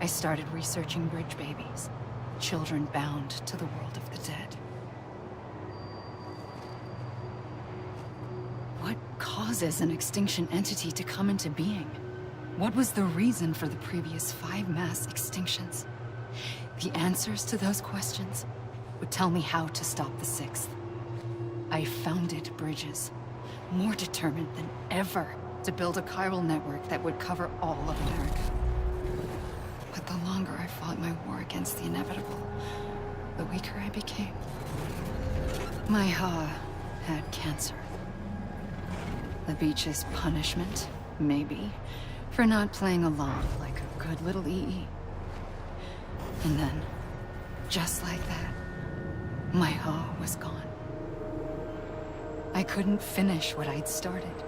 I started researching bridge babies, children bound to the world of the dead. What causes an extinction entity to come into being? What was the reason for the previous 5 mass extinctions? The answers to those questions would tell me how to stop the 6th. I founded bridges, more determined than ever to build a chiral network that would cover all of America. But the longer I fought my war against the inevitable, the weaker I became. My Ha had cancer. The beach's punishment, maybe, for not playing along like a good little EE. And then, just like that, my Ha was gone. I couldn't finish what I'd started.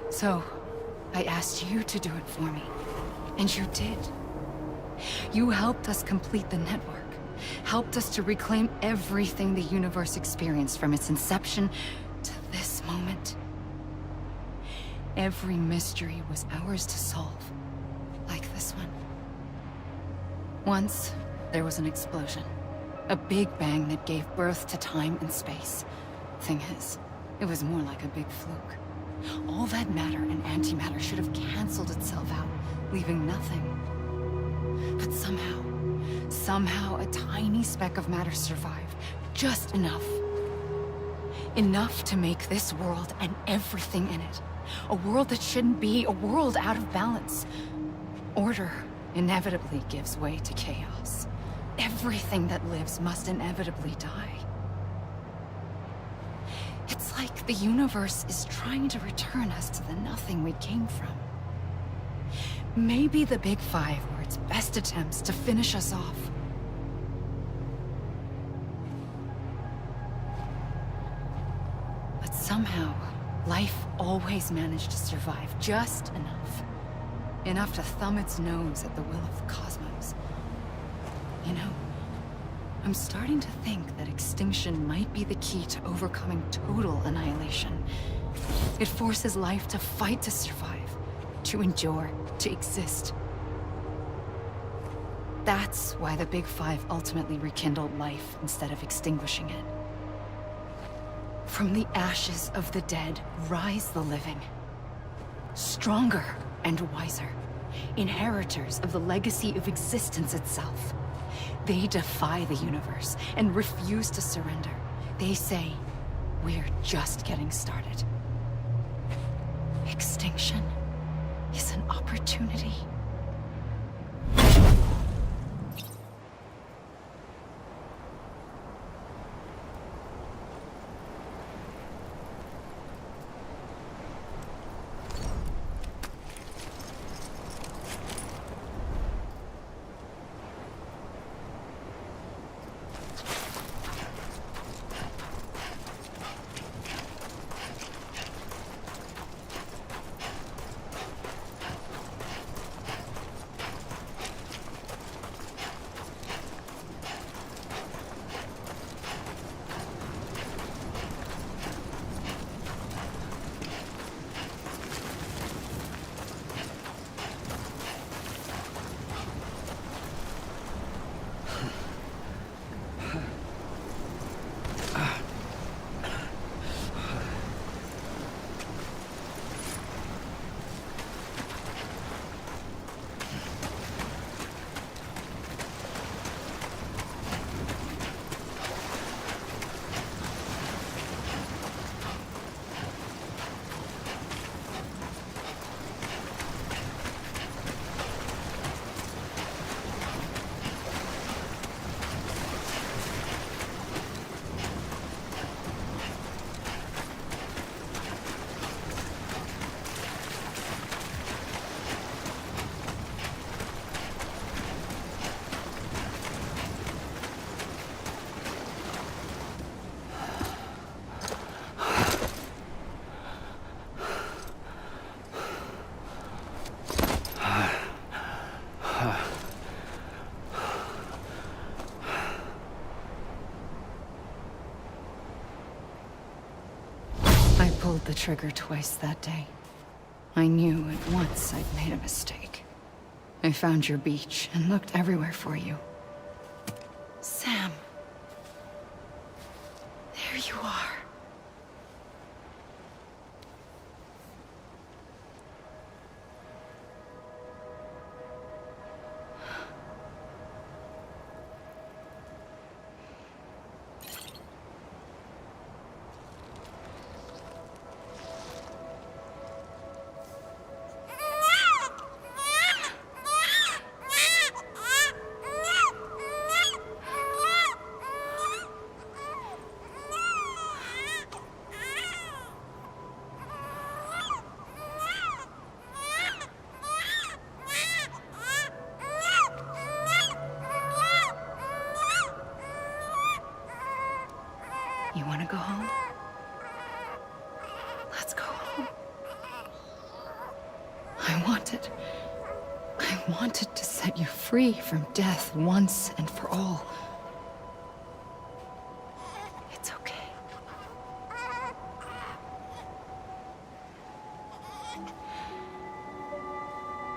So, I asked you to do it for me. And you did. You helped us complete the network. Helped us to reclaim everything the universe experienced from its inception to this moment. Every mystery was ours to solve. Like this one. Once, there was an explosion. A big bang that gave birth to time and space. Thing is, it was more like a big fluke. All that matter and antimatter should have canceled itself out, leaving nothing. But somehow a tiny speck of matter survived. Just enough. Enough to make this world and everything in it. A world that shouldn't be, a world out of balance. Order inevitably gives way to chaos. Everything that lives must inevitably die. It's like the universe is trying to return us to the nothing we came from. Maybe the Big Five were its best attempts to finish us off. But somehow, life always managed to survive just enough. Enough to thumb its nose at the will of the cosmos. You know, I'm starting to think that extinction might be the key to overcoming total annihilation. It forces life to fight to survive, to endure, to exist. That's why the Big Five ultimately rekindled life instead of extinguishing it. From the ashes of the dead rise the living. Stronger and wiser. Inheritors of the legacy of existence itself. They defy the universe and refuse to surrender. They say, we're just getting started. Extinction is an opportunity. I pulled the trigger twice that day. I knew at once I'd made a mistake. I found your beach and looked everywhere for you. Sam. There you are. You want to go home? Let's go home. I wanted to set you free from death once and for all. It's okay.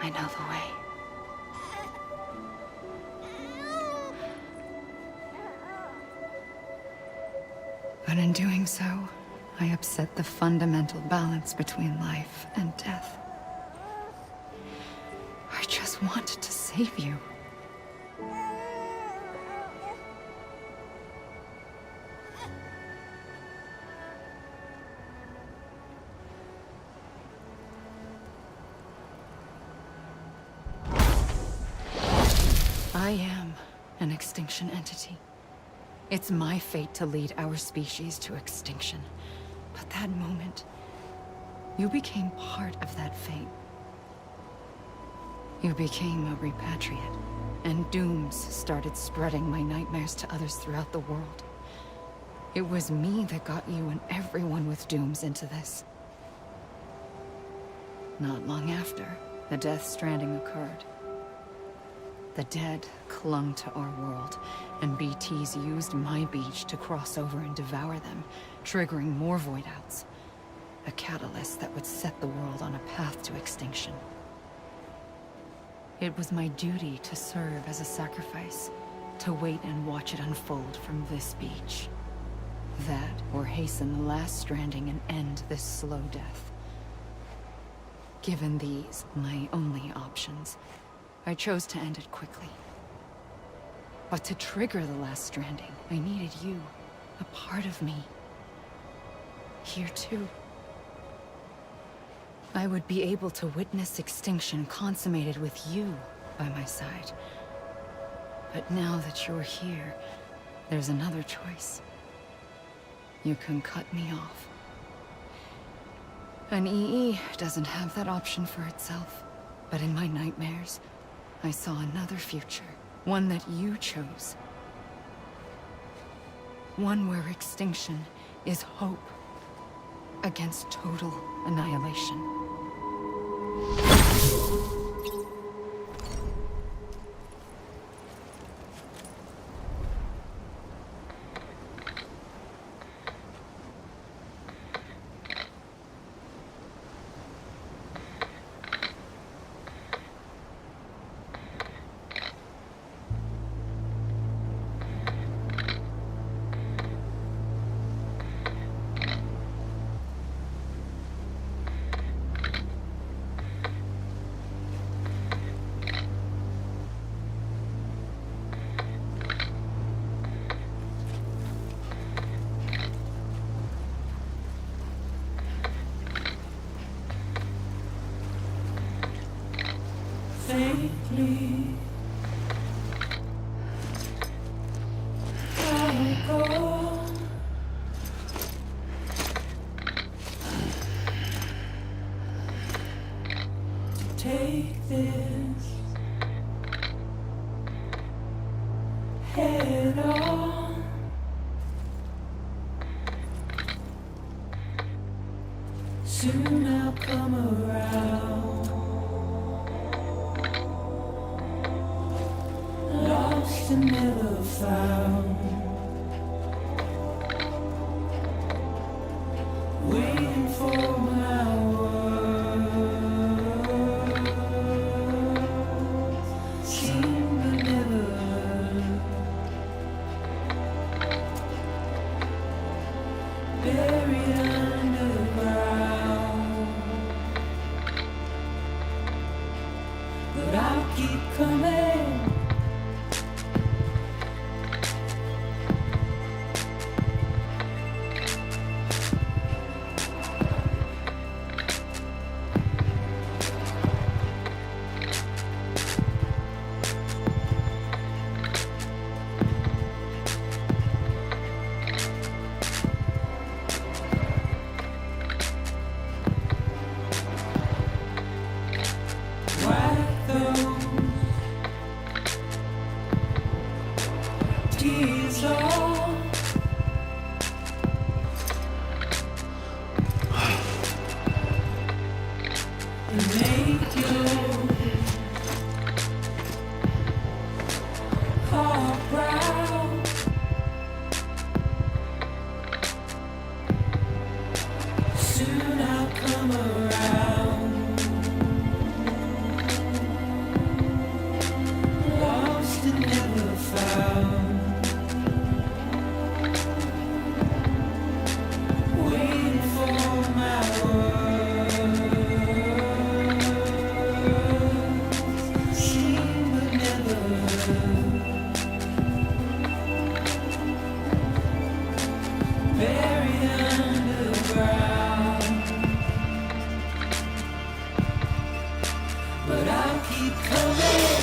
I know the way. But in doing so, I upset the fundamental balance between life and death. I just wanted to save you. I am an extinction entity. It's my fate to lead our species to extinction. But that moment, you became part of that fate. You became a repatriate, and dooms started spreading my nightmares to others throughout the world. It was me that got you and everyone with dooms into this. Not long after, the Death Stranding occurred. The dead clung to our world, and BTs used my beach to cross over and devour them, triggering more void-outs. A catalyst that would set the world on a path to extinction. It was my duty to serve as a sacrifice, to wait and watch it unfold from this beach. That, or hasten the last stranding and end this slow death. Given these, my only options, I chose to end it quickly. But to trigger the last stranding, I needed you, a part of me. Here too. I would be able to witness extinction consummated with you by my side. But now that you're here, there's another choice. You can cut me off. An EE doesn't have that option for itself. But in my nightmares, I saw another future. One that you chose. One where extinction is hope against total annihilation. Faintly, I go. To take this head on. Soon I'll come around. Lost and never found, waiting for my words I'll keep coming. Wipe those tears off. And make your heart proud. Soon I'll come around. Lost and never found. Waiting for my words. Seen but never heard. Buried underground. But I'll keep coming.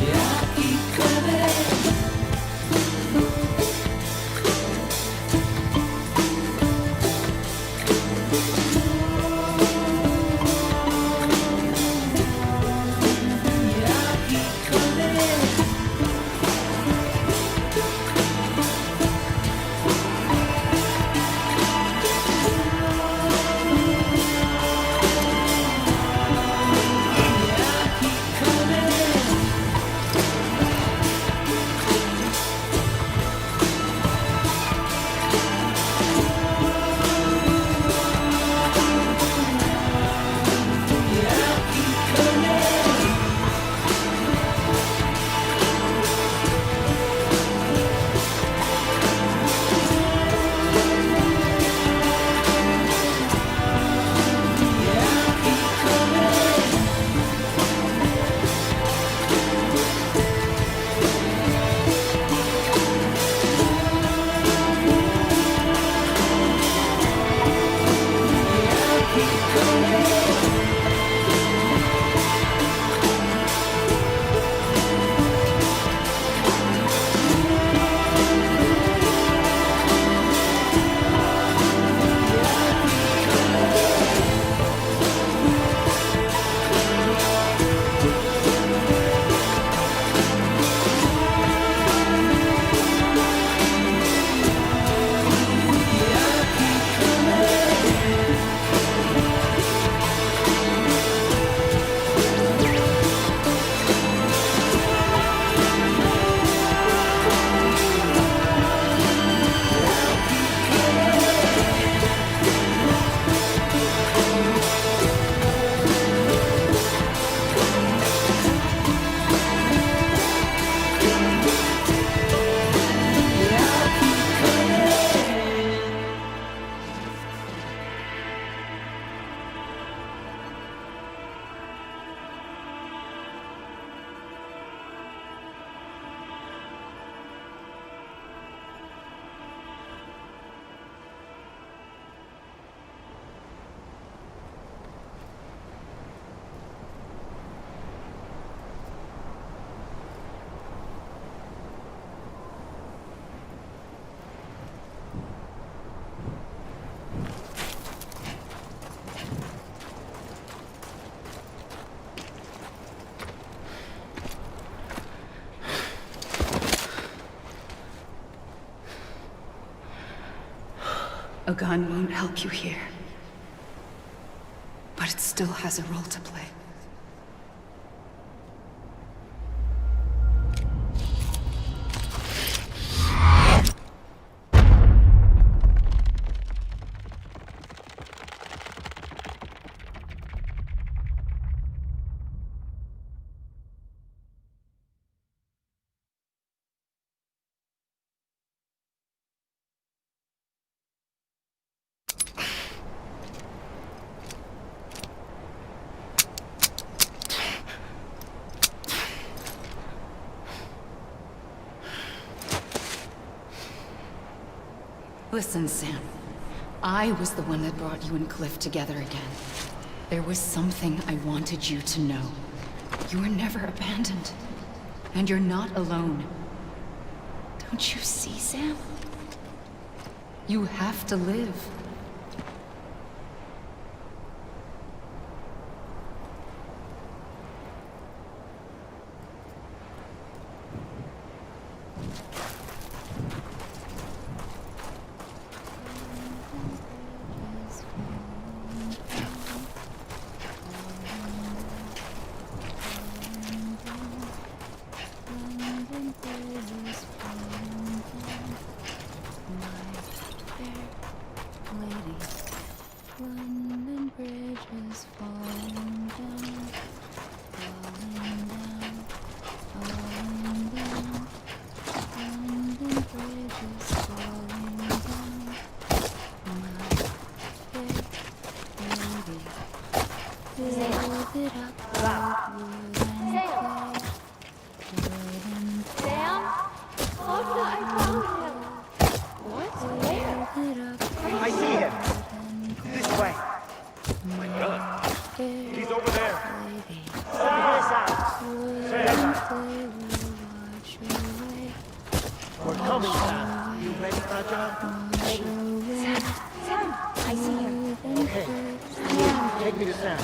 Yeah, I'll keep coming. Yeah, I'll keep coming. Yeah, I'll keep coming. Yeah, I'll keep coming. Yeah, I'll keep coming. Yeah, I'll keep coming. A gun won't help you here. But it still has a role to play. Listen, Sam. I was the one that brought you and Cliff together again. There was something I wanted you to know. You were never abandoned. And you're not alone. Don't you see, Sam? You have to live. London Bridge is falling down, falling down, falling down. London Bridge is falling down. My fair lady, build it up with wood and clay. Sam? Look, I found him. What? Where? I see him. This way. My God. He's over there. We're coming, Sam. You ready for a job? Sam, I see him. Okay. Take me to Sam.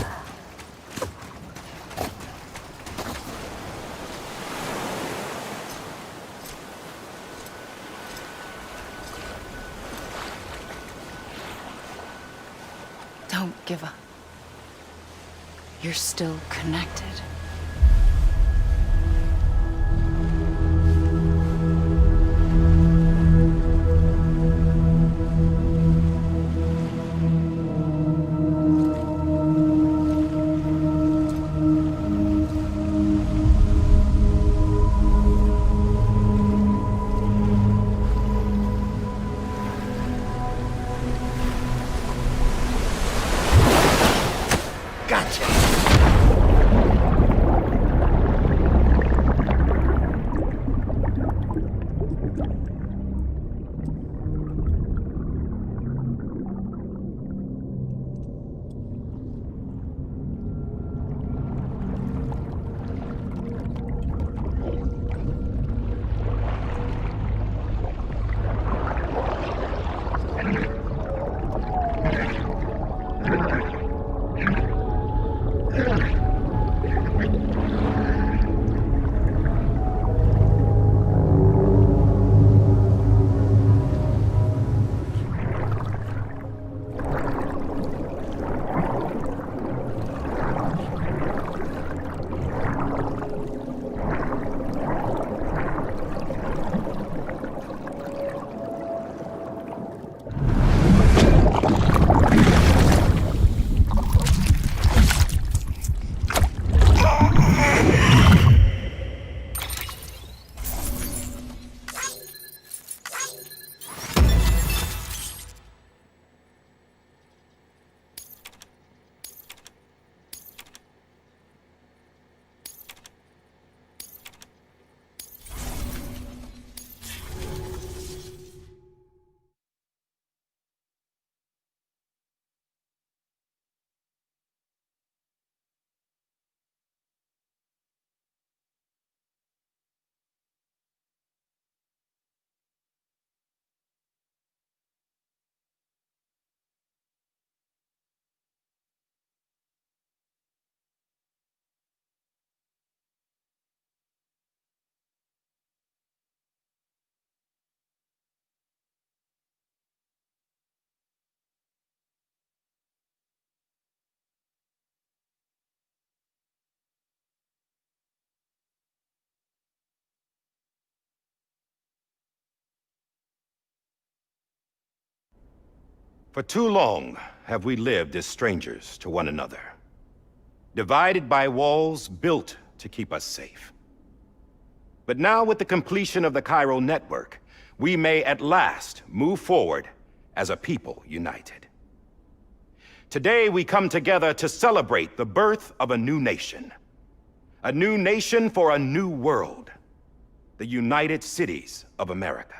Don't give up. You're still connected. For too long have we lived as strangers to one another, divided by walls built to keep us safe. But now, with the completion of the Cairo network, we may at last move forward as a people united. Today we come together to celebrate the birth of a new nation for a new world, the United Cities of America.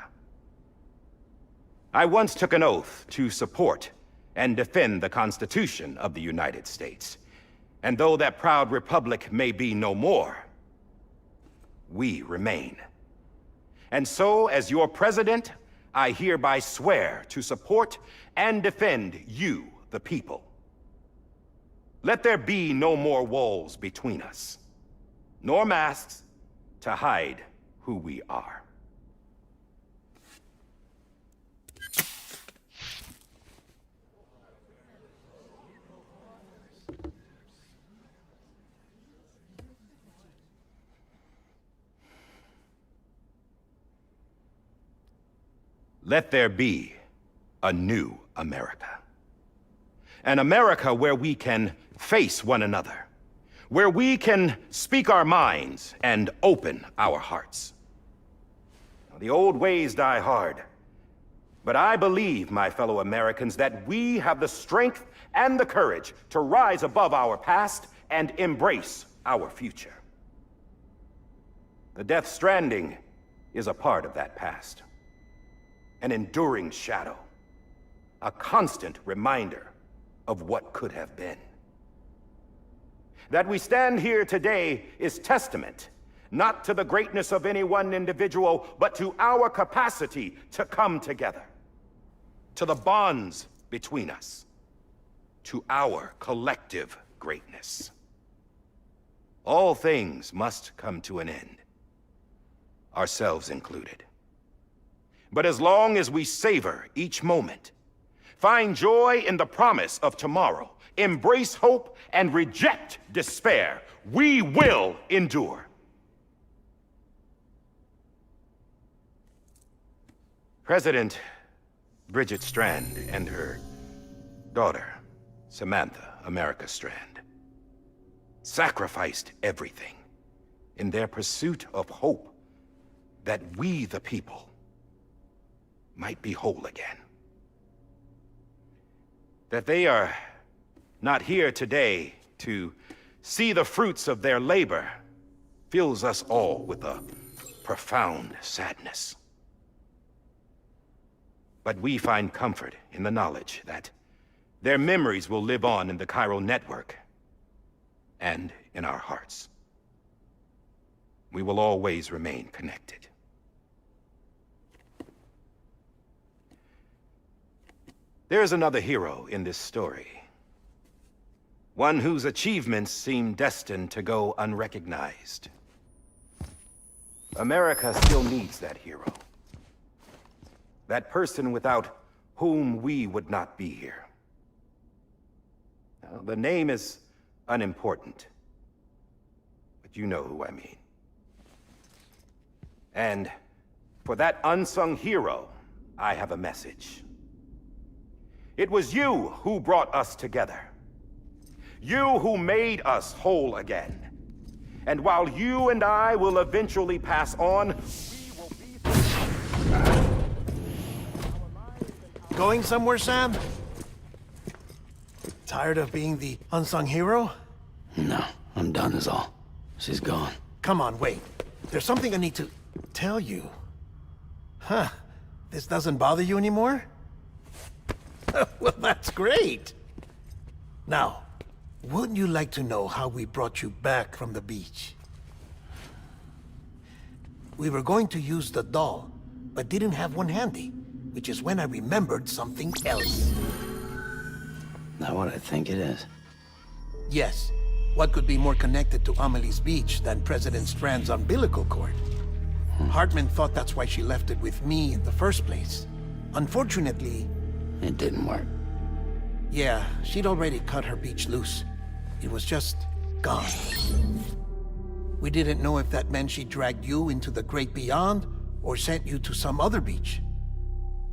I once took an oath to support and defend the Constitution of the United States. And though that proud republic may be no more, we remain. And so, as your president, I hereby swear to support and defend you, the people. Let there be no more walls between us, nor masks to hide who we are. Let there be a new America. An America where we can face one another, where we can speak our minds and open our hearts. The old ways die hard, but I believe, my fellow Americans, that we have the strength and the courage to rise above our past and embrace our future. The Death Stranding is a part of that past. An enduring shadow, a constant reminder of what could have been. That we stand here today is testament, not to the greatness of any one individual, but to our capacity to come together, to the bonds between us, to our collective greatness. All things must come to an end, ourselves included. But as long as we savor each moment, find joy in the promise of tomorrow, embrace hope, and reject despair, we will endure. President Bridget Strand and her daughter, Samantha America Strand, sacrificed everything in their pursuit of hope that we, the people, might be whole again. That they are not here today to see the fruits of their labor fills us all with a profound sadness. But we find comfort in the knowledge that their memories will live on in the chiral network and in our hearts. We will always remain connected. There is another hero in this story. One whose achievements seem destined to go unrecognized. America still needs that hero. That person without whom we would not be here. Now, the name is unimportant, but you know who I mean. And for that unsung hero, I have a message. It was you who brought us together. You who made us whole again. And while you and I will eventually pass on, we will be... Going somewhere, Sam? Tired of being the unsung hero? No, I'm done is all. She's gone. Come on, wait. There's something I need to tell you. Huh. This doesn't bother you anymore? Well, that's great. Now, wouldn't you like to know how we brought you back from the beach? We were going to use the doll, but didn't have one handy, which is when I remembered something else. Not what I think it is. Yes. What could be more connected to Amelie's beach than President Strand's umbilical cord? Hartman thought that's why she left it with me in the first place. Unfortunately... It didn't work. Yeah, she'd already cut her beach loose. It was just gone. We didn't know if that meant she dragged you into the great beyond or sent you to some other beach.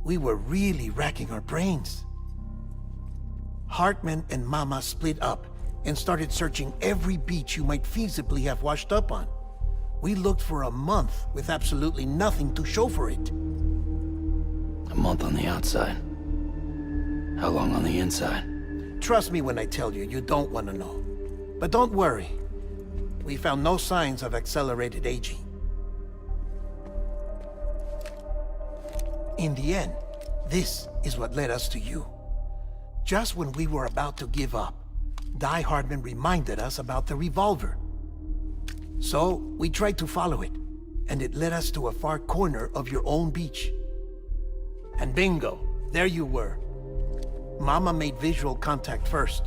We were really racking our brains. Hartman and Mama split up and started searching every beach you might feasibly have washed up on. We looked for a month with absolutely nothing to show for it. A month on the outside. How long on the inside? Trust me when I tell you, you don't want to know. But don't worry. We found no signs of accelerated aging. In the end, This is what led us to you. Just when we were about to give up, Die Hardman reminded us about the revolver. So, we tried to follow it, and it led us to a far corner of your own beach. And bingo, there you were. Mama made visual contact first.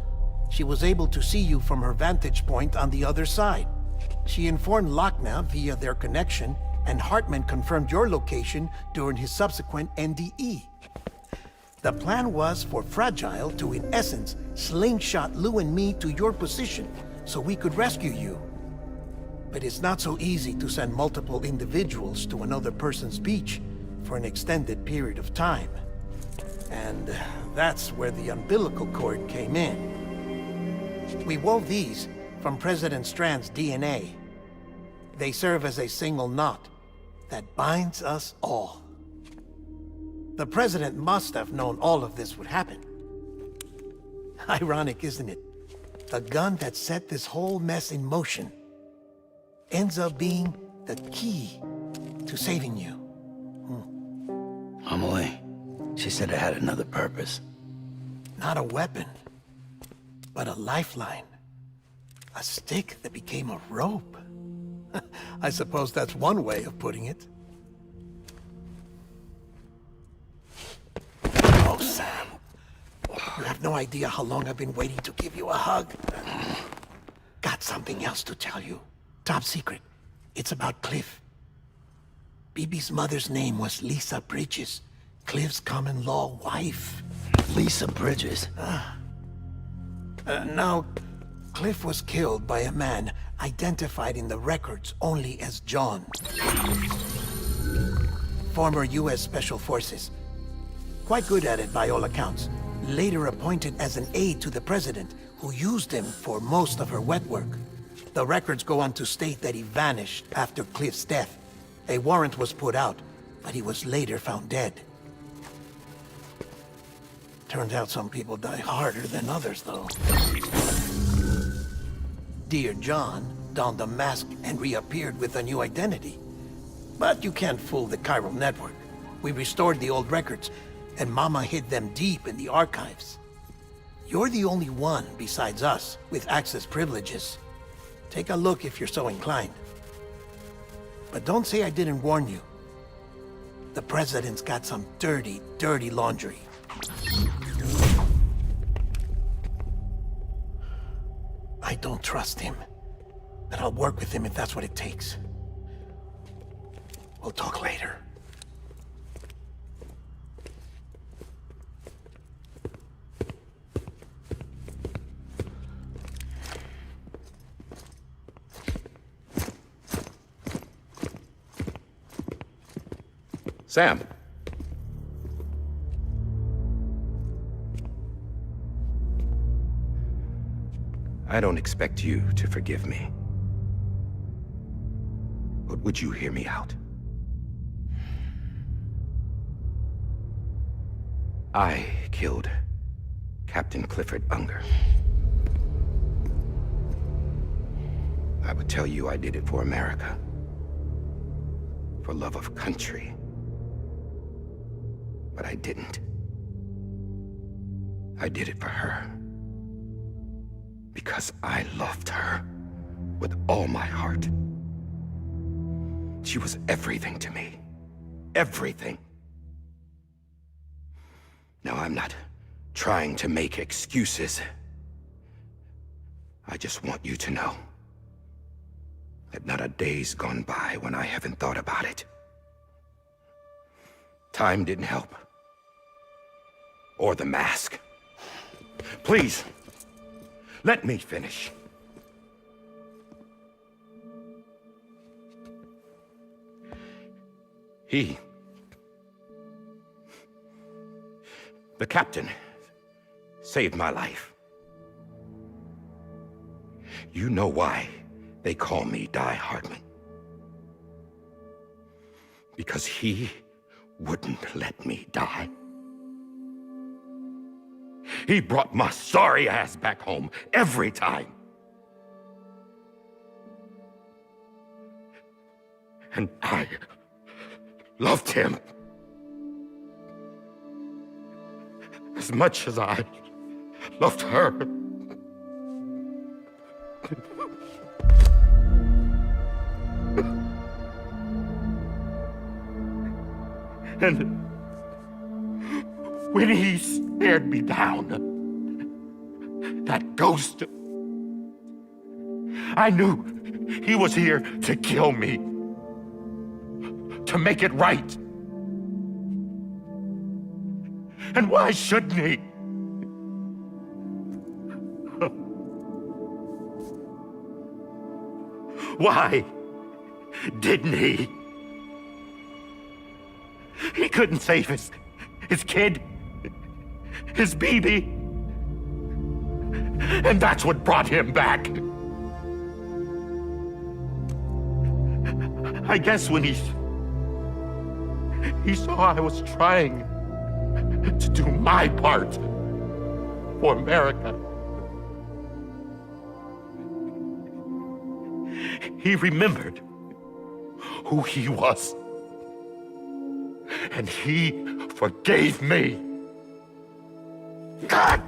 She was able to see you from her vantage point on the other side. She informed Lochna via their connection, and Hartman confirmed your location during his subsequent NDE. The plan was for Fragile to, in essence, slingshot Lou and me to your position so we could rescue you. But it's not so easy to send multiple individuals to another person's beach for an extended period of time. And that's where the umbilical cord came in. We wove these from President Strand's DNA. They serve as a single knot that binds us all. The President must have known all of this would happen. Ironic, isn't it? The gun that set this whole mess in motion ends up being the key to saving you. Amelie, she said it had another purpose. Not a weapon, but a lifeline. A stick that became a rope. I suppose that's one way of putting it. Oh, Sam. You have no idea how long I've been waiting to give you a hug. Got something else to tell you. Top secret. It's about Cliff. Bibi's mother's name was Lisa Bridges, Cliff's common-law wife. Lisa Bridges? Now, Cliff was killed by a man identified in the records only as John. Former U.S. Special Forces. Quite good at it by all accounts. Later appointed as an aide to the president, who used him for most of her wet work. The records go on to state that he vanished after Cliff's death. A warrant was put out, but he was later found dead. Turns out some people die harder than others, though. Dear John donned a mask and reappeared with a new identity. But you can't fool the chiral network. We restored the old records, and Mama hid them deep in the archives. You're the only one, besides us, with access privileges. Take a look if you're so inclined. But don't say I didn't warn you. The President's got some dirty, dirty laundry. I don't trust him, but I'll work with him if that's what it takes. We'll talk later. Sam. I don't expect you to forgive me. But would you hear me out? I killed Captain Clifford Unger. I would tell you I did it for America. For love of country. But I didn't. I did it for her. Because I loved her with all my heart. She was everything to me. Everything. Now, I'm not trying to make excuses. I just want you to know that not a day's gone by when I haven't thought about it. Time didn't help. Or the mask. Please, let me finish. The captain, saved my life. You know why they call me Die Hardman. Because he wouldn't let me die. He brought my sorry ass back home every time. And I loved him. as much as I loved her. And when he stared me down, that ghost, I knew he was here to kill me, to make it right. And why shouldn't he? Why didn't he? He couldn't save his kid, his baby. And that's what brought him back. I guess when he saw I was trying to do my part for America, he remembered who he was. And he forgave me. God!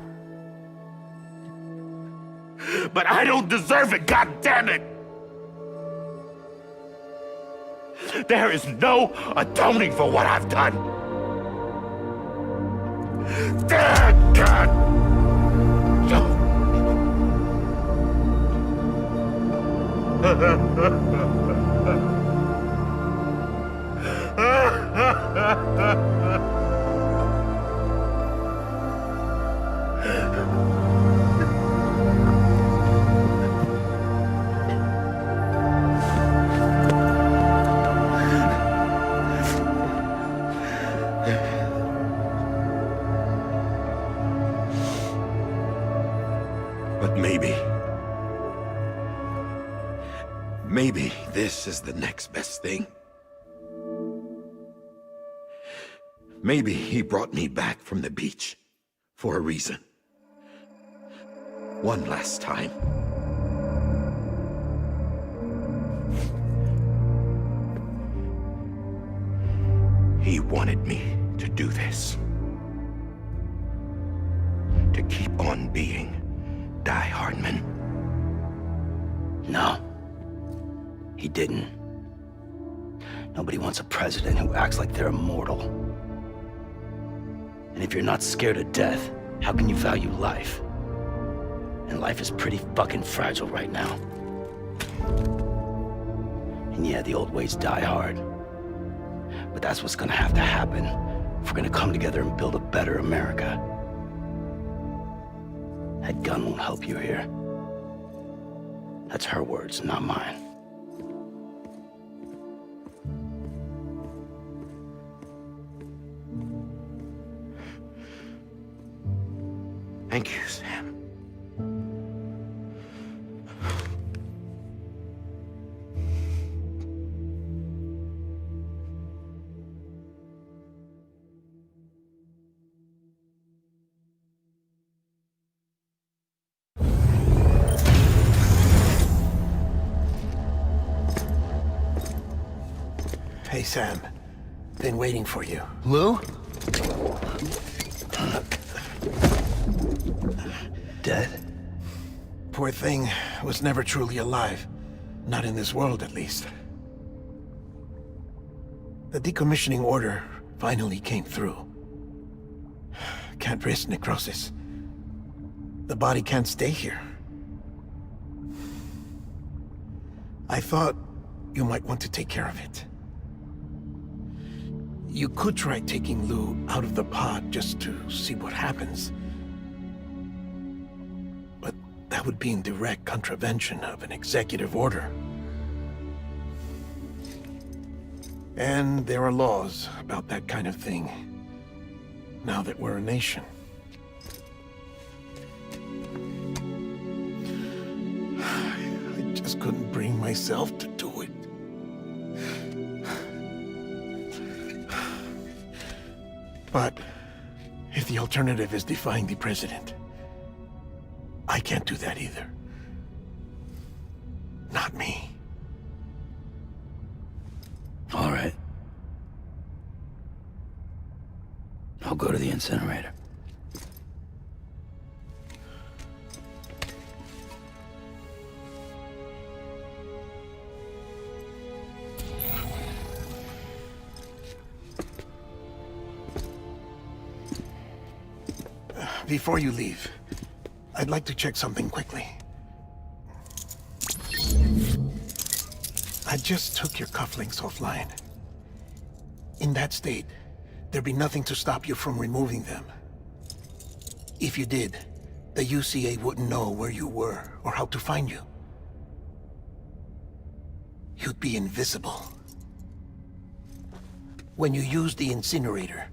But I don't deserve it, God damn it! There is no atoning for what I've done. God! But maybe this is the next best thing. Maybe he brought me back from the beach for a reason. One last time. He wanted me to do this. To keep on being Die Hardman. No. He didn't. Nobody wants a president who acts like they're immortal. And if you're not scared of death, how can you value life? And life is pretty fucking fragile right now. And yeah, the old ways die hard. But that's what's gonna have to happen if we're gonna come together and build a better America. That gun won't help you here. That's her words, not mine. Thank you, Sam. Hey, Sam. Been waiting for you. Lou? Dead? Poor thing was never truly alive. Not in this world, at least. The decommissioning order finally came through. Can't risk necrosis. The body can't stay here. I thought you might want to take care of it. You could try taking Lou out of the pod just to see what happens. But that would be in direct contravention of an executive order. And there are laws about that kind of thing, now that we're a nation. I just couldn't bring myself to do it. But if the alternative is defying the president, I can't do that either. Not me. All right. I'll go to the incinerator. Before you leave, I'd like to check something quickly. I just took your cufflinks offline. In that state, there'd be nothing to stop you from removing them. If you did, the UCA wouldn't know where you were or how to find you. You'd be invisible. When you use the incinerator,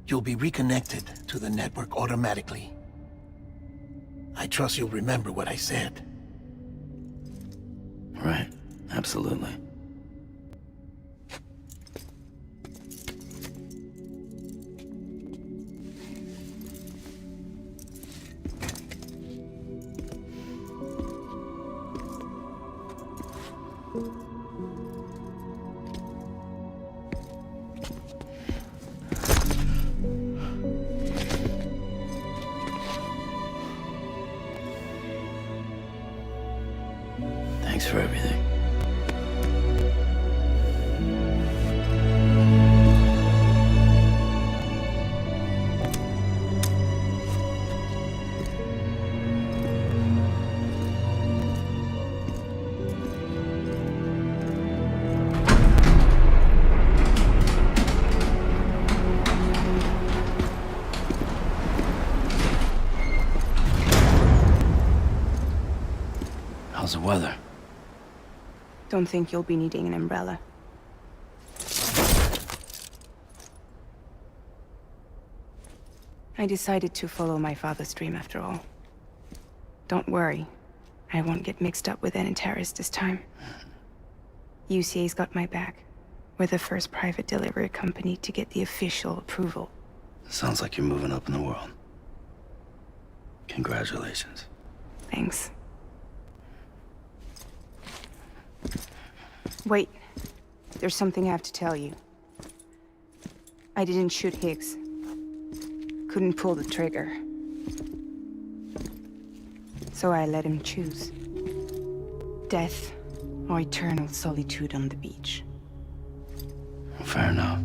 you'll be reconnected to the network automatically. I trust you'll remember what I said. Right, absolutely. Thanks for everything. How's the weather? Don't think you'll be needing an umbrella. I decided to follow my father's dream after all. Don't worry, I won't get mixed up with any terrorists this time. UCA's got my back. We're the first private delivery company to get the official approval. Sounds like you're moving up in the world. Congratulations. Thanks. Wait, there's something I have to tell you. I didn't shoot Higgs. Couldn't pull the trigger. So I let him choose. Death or eternal solitude on the beach. Fair enough.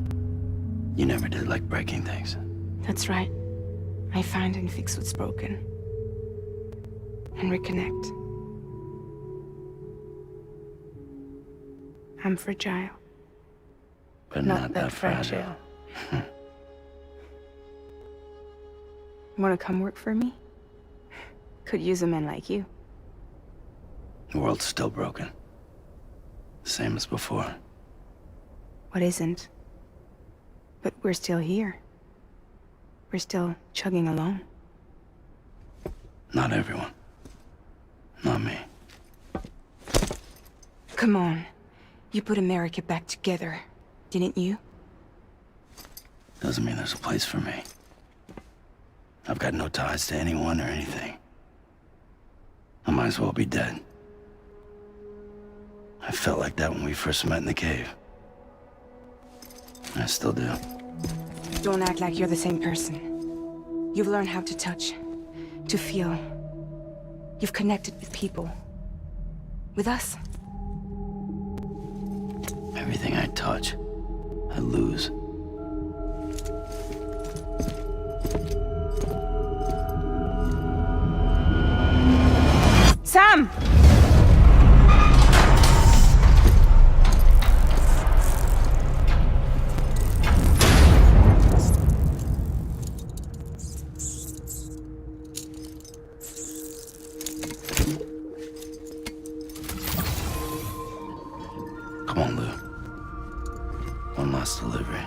You never did like breaking things. That's right. I find and fix what's broken. And reconnect. I'm fragile. But not that fragile. Wanna come work for me? Could use a man like you. The world's still broken. Same as before. What isn't? But we're still here. We're still chugging along. Not everyone. Not me. Come on. You put America back together, didn't you? Doesn't mean there's a place for me. I've got no ties to anyone or anything. I might as well be dead. I felt like that when we first met in the cave. I still do. Don't act like you're the same person. You've learned how to touch, to feel. You've connected with people. With us. Everything I touch, I lose. Sam! Come on, Lou. One last delivery.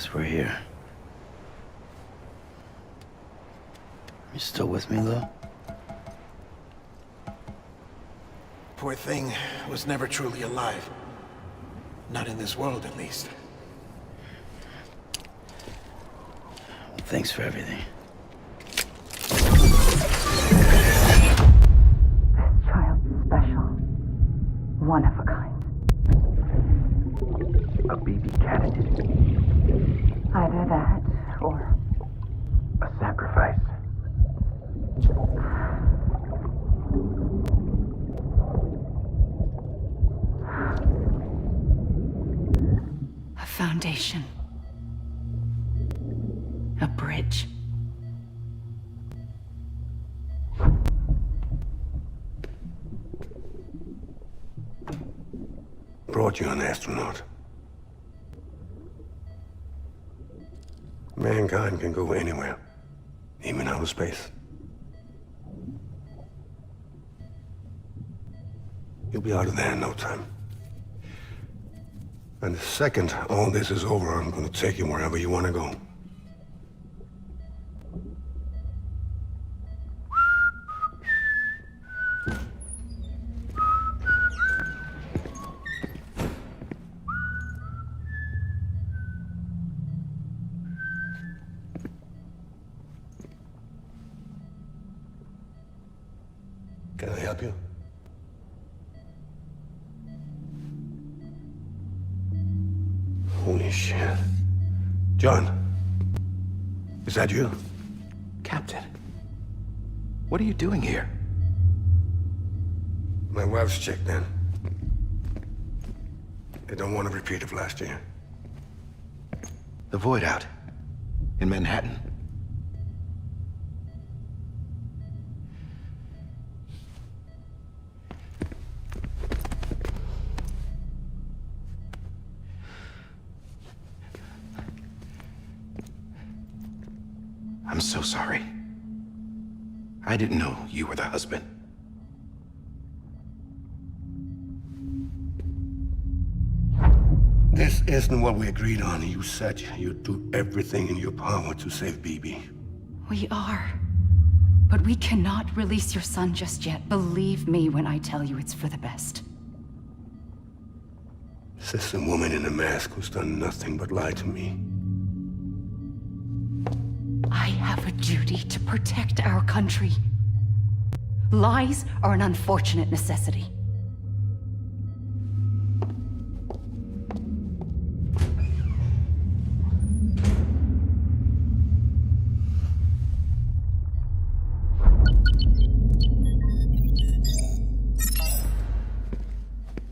guess we're here. You still with me, Lou? Poor thing was never truly alive. Not in this world, at least. Thanks for everything. Child's special. One of a kind. A BB candidate. Either that, or A sacrifice. a foundation. A bridge. Brought you an astronaut. Mankind can go anywhere, even outer space. You'll be out of there in no time. And the second all this is over, I'm gonna take you wherever you wanna go. Can I help you? Holy shit. John, is that you? Captain, what are you doing here? My wife's checked in. They don't want a repeat of last year. The void out in Manhattan. I'm so sorry. I didn't know you were the husband. This isn't what we agreed on. You said you'd do everything in your power to save BB. We are. But we cannot release your son just yet. Believe me when I tell you it's for the best. This is a woman in a mask who's done nothing but lie to me. I have a duty to protect our country. Lies are an unfortunate necessity.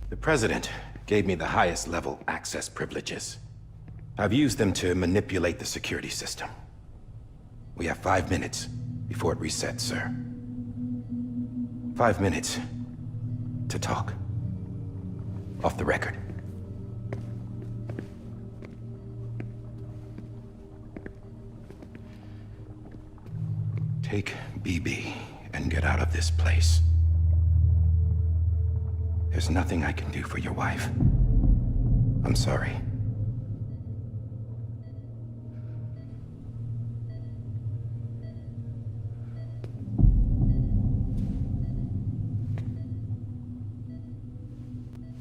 The President gave me the highest level access privileges. I've used them to manipulate the security system. We have 5 minutes before it resets, sir. 5 minutes to talk. Off the record. Take BB and get out of this place. There's nothing I can do for your wife. I'm sorry.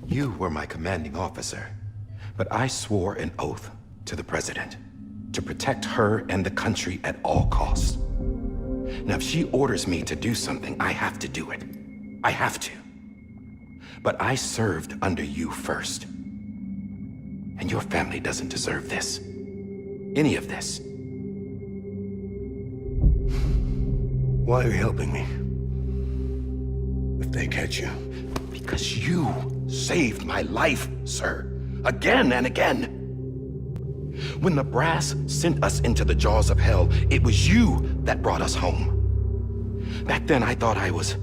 You were my commanding officer, but I swore an oath to the President to protect her and the country at all costs. Now, if she orders me to do something, I have to do it. I have to. But I served under you first. And your family doesn't deserve this. Any of this. Why are you helping me? If they catch you. Because you saved my life, sir. Again and again. When the brass sent us into the jaws of hell, it was you that brought us home. Back then, I thought I was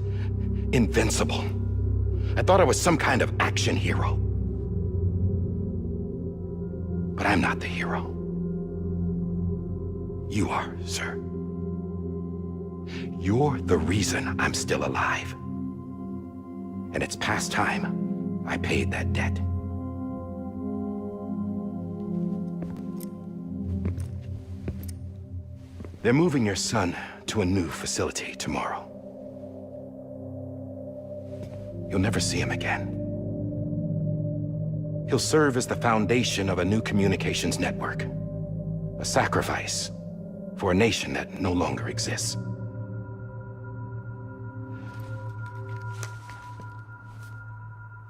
invincible. I thought I was some kind of action hero. But I'm not the hero. You are, sir. You're the reason I'm still alive. And it's past time I paid that debt. They're moving your son to a new facility tomorrow. You'll never see him again. He'll serve as the foundation of a new communications network. A sacrifice for a nation that no longer exists.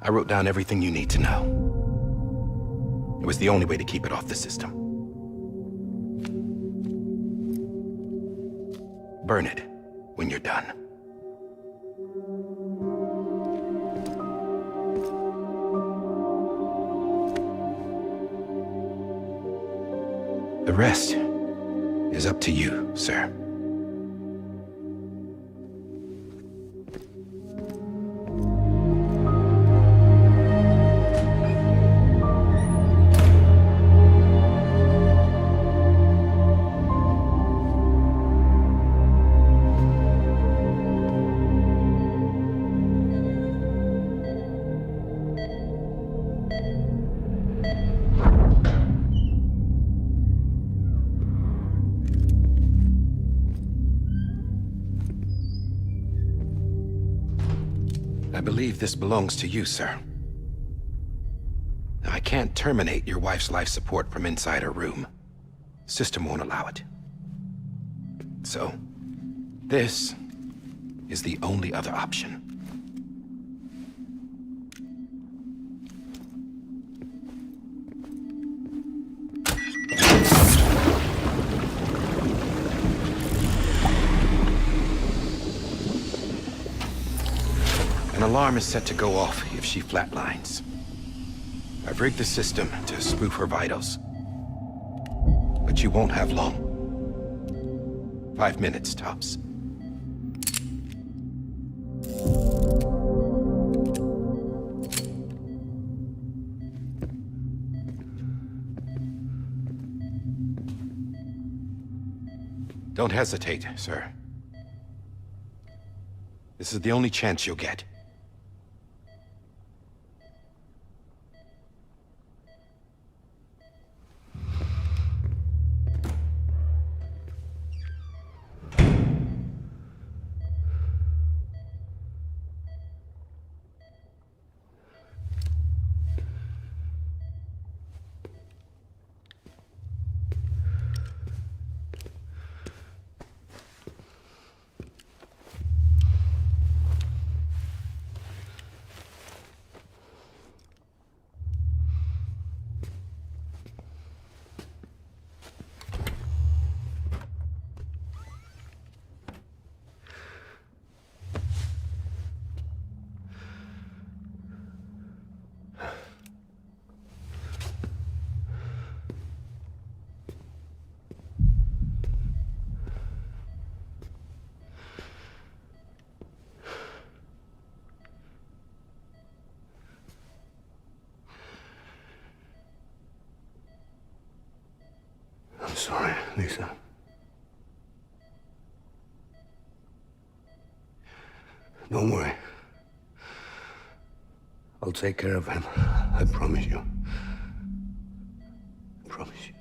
I wrote down everything you need to know. It was the only way to keep it off the system. Burn it when you're done. The rest is up to you, sir. I believe this belongs to you, sir. I can't terminate your wife's life support from inside her room. System won't allow it. So, this is the only other option. An alarm is set to go off if she flatlines. I've rigged the system to spoof her vitals. But you won't have long. 5 minutes, tops. Don't hesitate, sir. This is the only chance you'll get. I'm sorry, Lisa. Don't worry. I'll take care of him. I promise you. I promise you.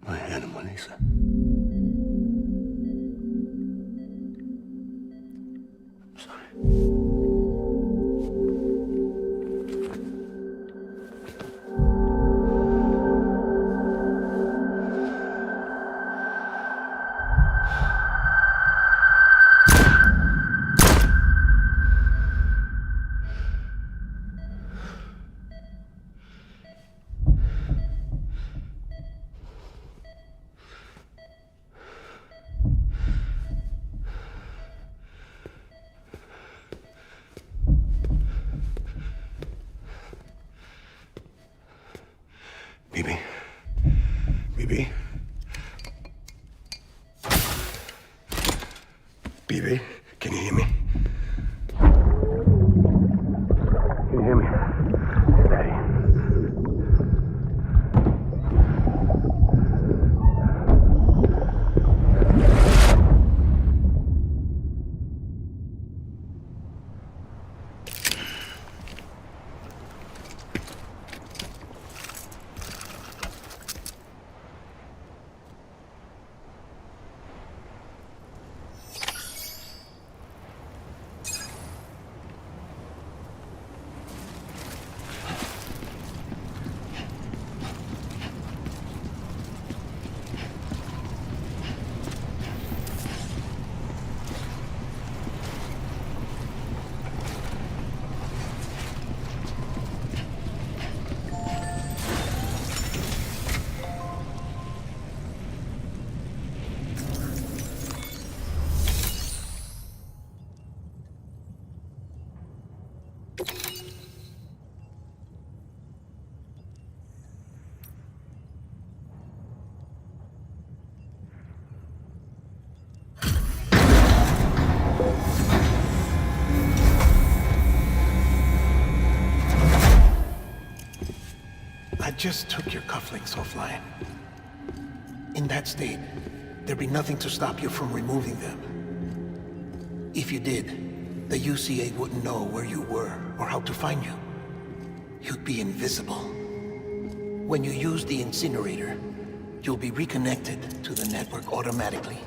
My animal, Lisa. I'm sorry. Bibi? Bibi? Bibi, can you hear me? Can you hear me? It's Daddy. just took your cufflinks offline. In that state, there'd be nothing to stop you from removing them. If you did, the UCA wouldn't know where you were or how to find you. You'd be invisible. When you use the incinerator, you'll be reconnected to the network automatically.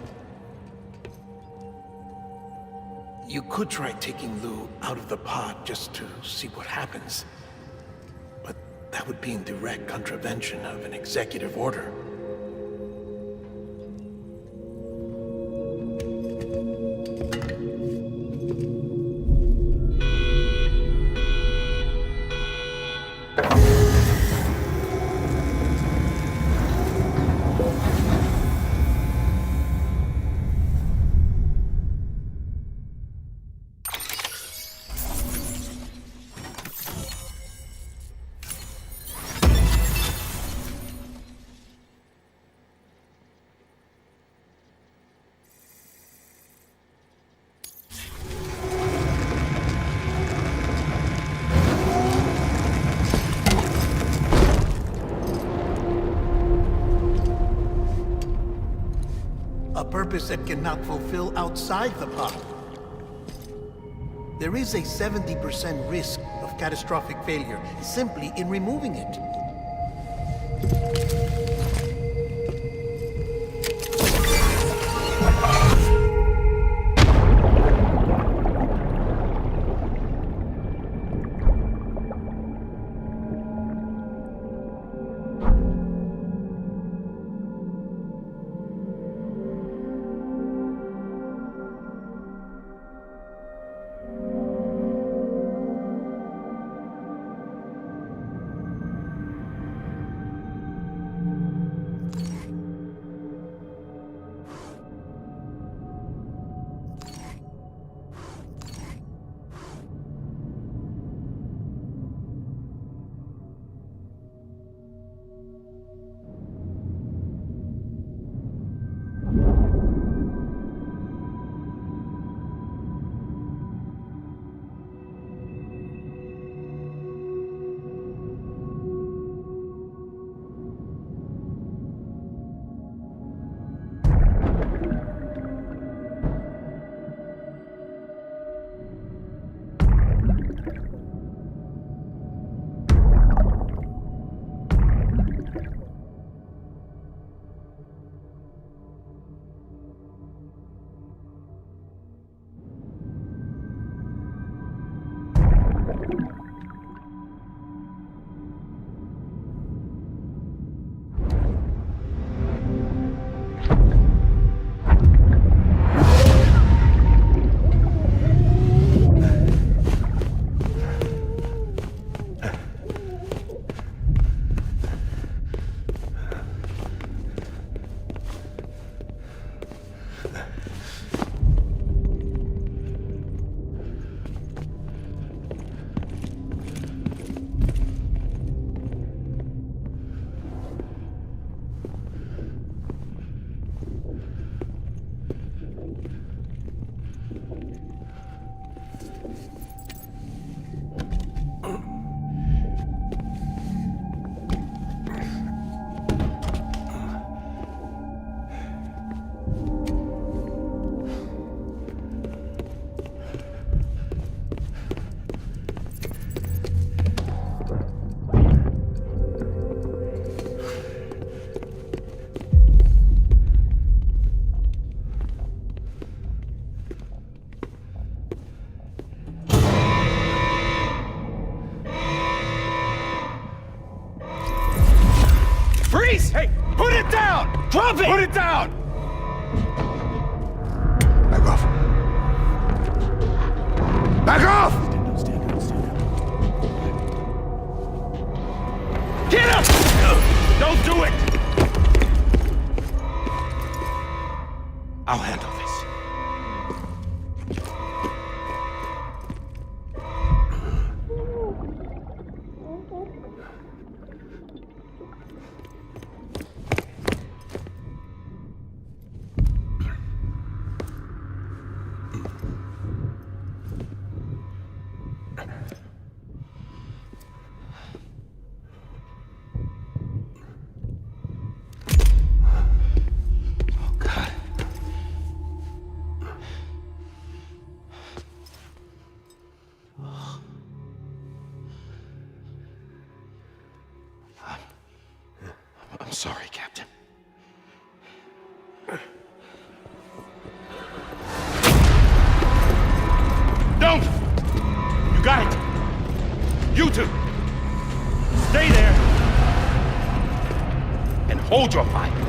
You could try taking Lou out of the pod just to see what happens. But that would be in direct contravention of an executive order. A purpose that cannot fulfill outside the pod. There is a 70% risk of catastrophic failure simply in removing it. Freeze! Hey, put it down! Drop it! Put it down! Back off. Back off! Get up! Don't do it! I'll handle this. sorry, Captain. Don't! You got it! You two! Stay there! And hold your fire!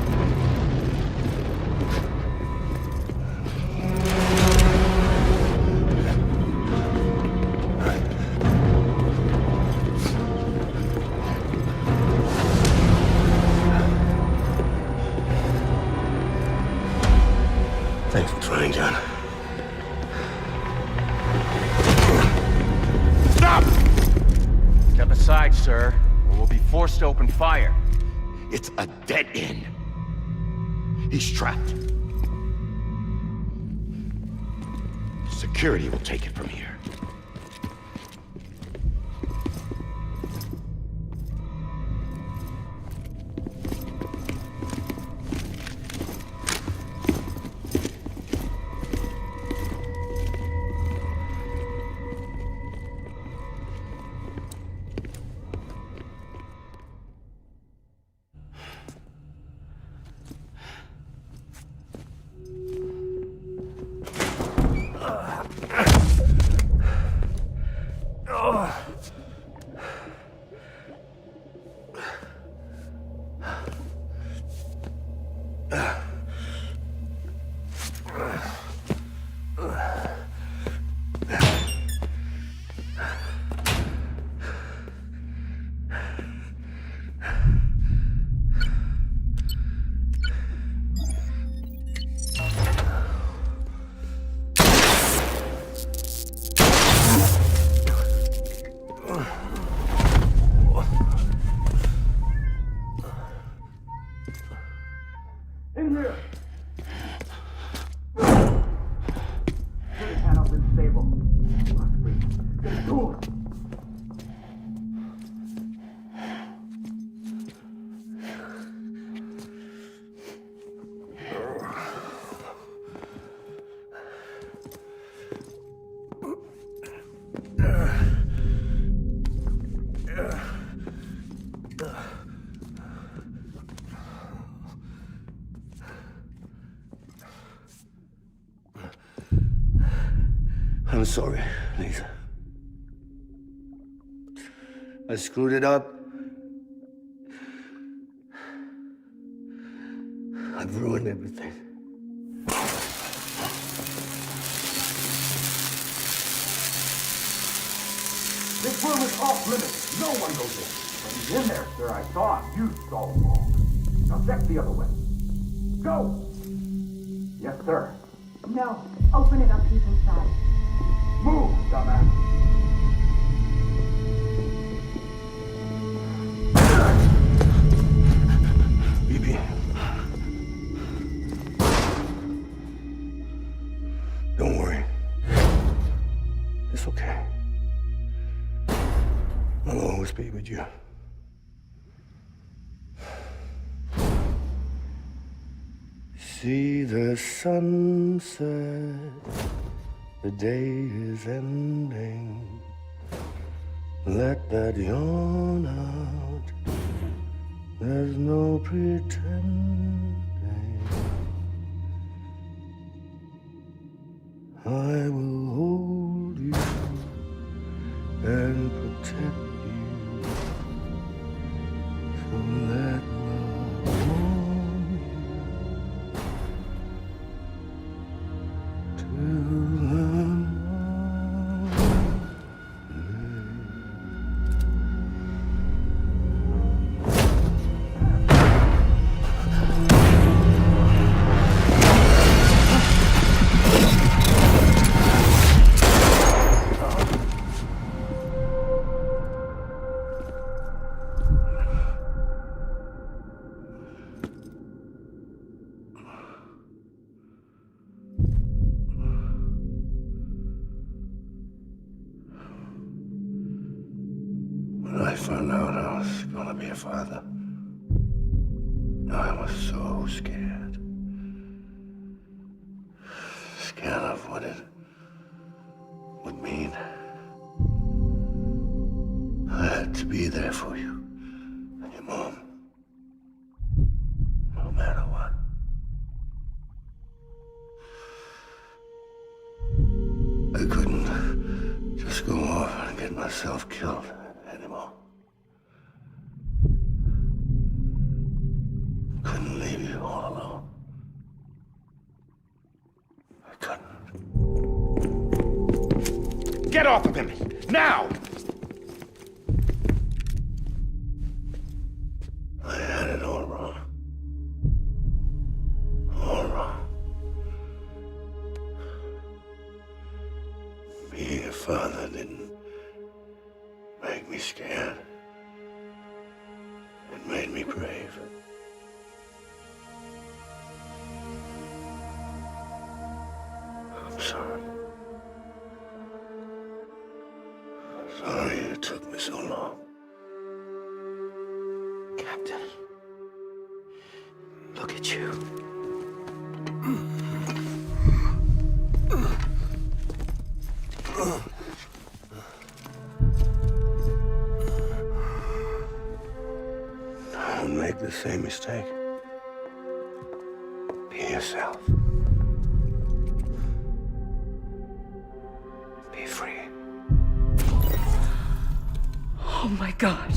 Thanks for trying, John. Stop! Step aside, sir, or we'll be forced to open fire. It's a dead end. He's trapped. Security will take it from here. I'm sorry, Lisa. I screwed it up. I've ruined everything. This room is off limits. No one goes in. But he's in there, sir. I saw him. You saw him all. Now check the other way. Go! Yes, sir. No. Open it up. He's inside. Move, dumbass. BB. Don't worry. It's okay. I'll always be with you. See the sunset. The day is ending. Let that yawn out. There's no pretending. I will hold you and protect you. So let love warm you till the When I found out I was gonna be a father, I was so scared. Scared of what it would mean. I had to be there for you and your mom. myself killed anymore. Couldn't leave you all alone. I couldn't. Get off of him! Now! I had it all wrong. All wrong. Being a father didn't make me scared. It made me brave. I'm sorry. Sorry it took me so long. Captain, look at you. Don't make the same mistake. Be yourself. Be free. Oh my God.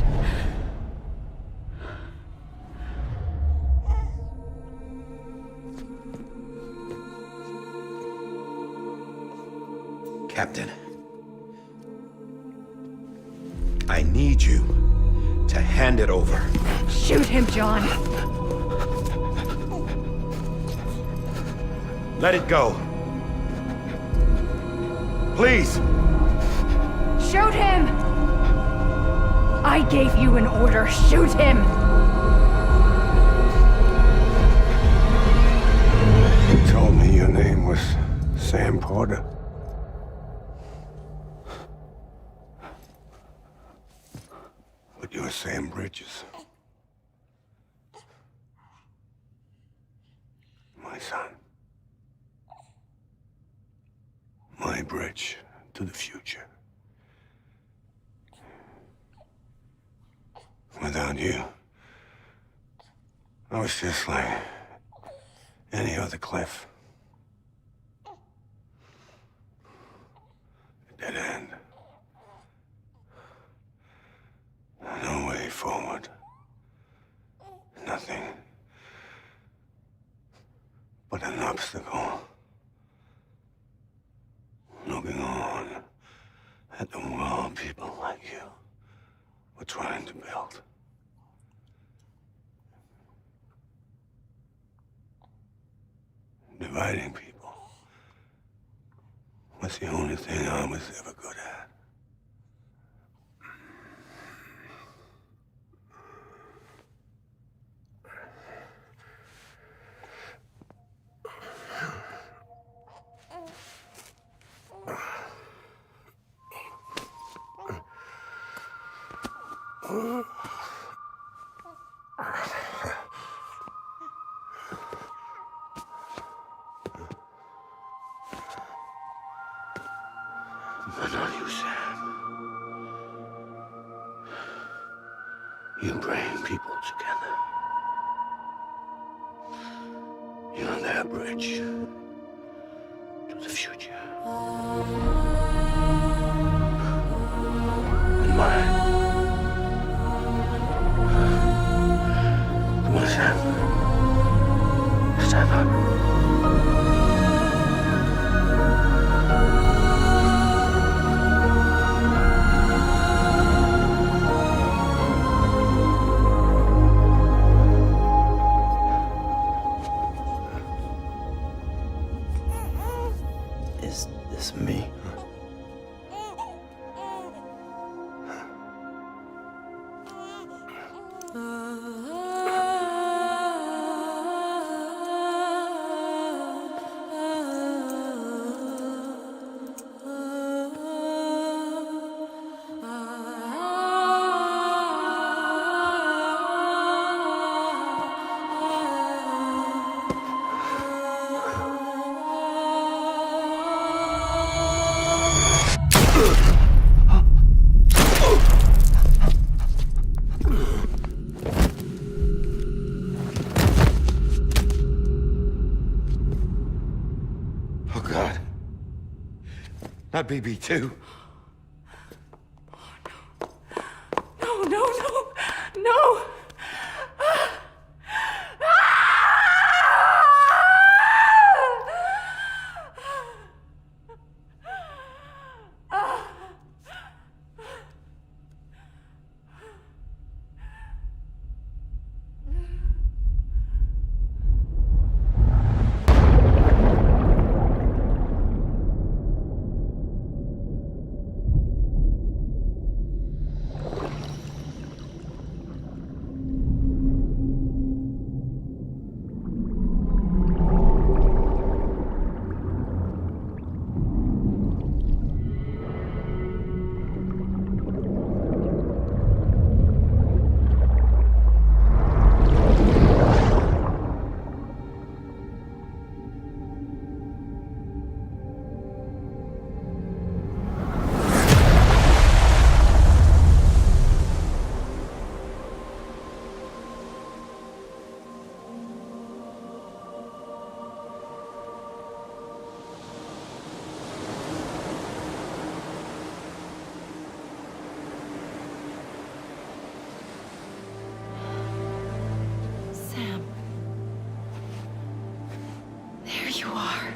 Captain, I need you to hand it over. Shoot him, John. Let it go. Please. Shoot him! I gave you an order. Shoot him! You told me your name was Sam Porter. But you're Sam Bridges. My son. My bridge to the future. Without you, I was just like any other Cliff. A dead end. No way forward. Nothing but an obstacle. Looking on at the world people like you were trying to build. Dividing people was the only thing I was ever good at. But not you, Sam. You bring people together. You're their bridge to the future. And mine. Come on, Sam. Stand up. Is this me? Oh, God. Not BB2. No! Sam. There you are.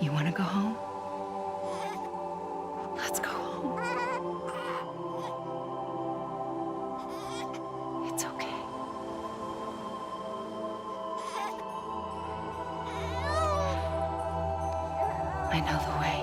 You want to go home? Let's go home. It's okay. I know the way.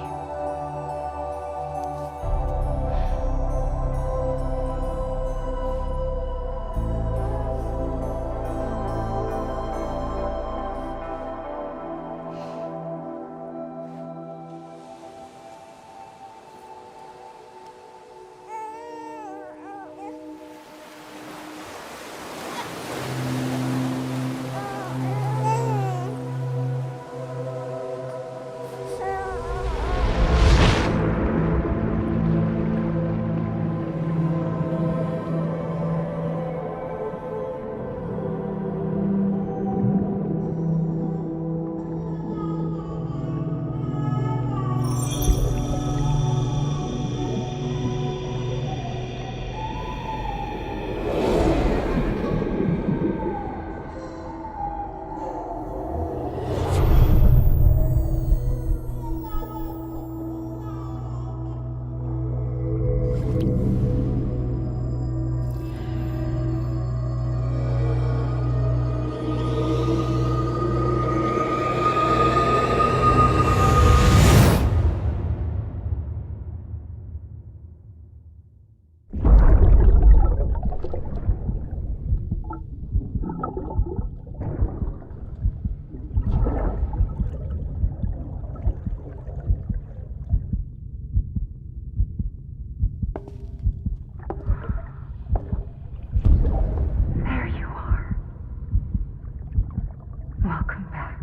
Welcome back.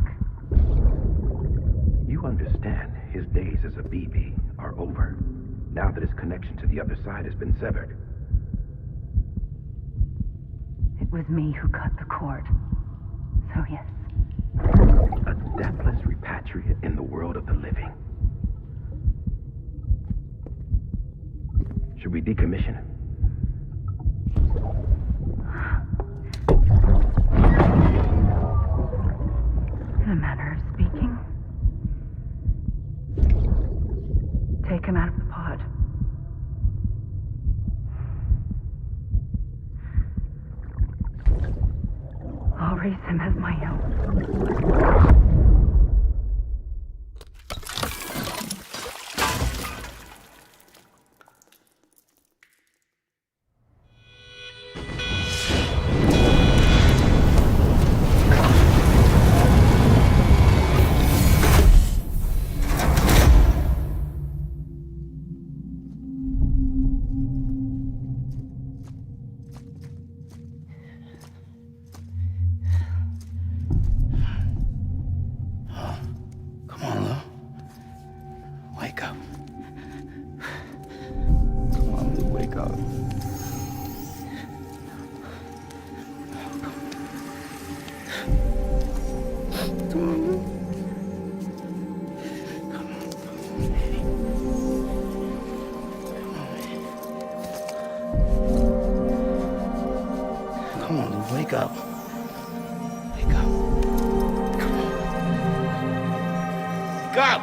You understand his days as a BB are over, now that his connection to the other side has been severed. It was me who cut the cord. So yes. A deathless repatriate in the world of the living. Should we decommission him? In a manner of speaking. embrace him as my own. Come on, Lou. Wake up. Come on, Lou, wake up. Come on, Lou. Come on, baby. Come on, Lou, wake up. Wake up. Come on. Wake up!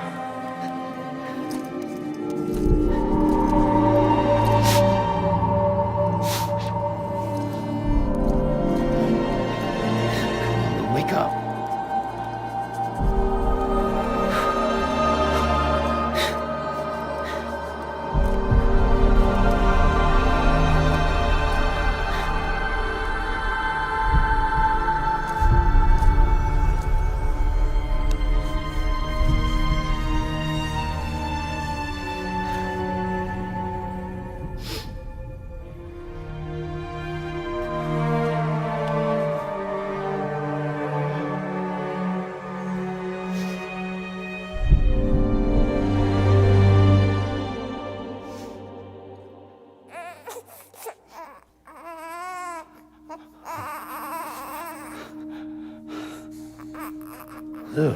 Wake up. Lou.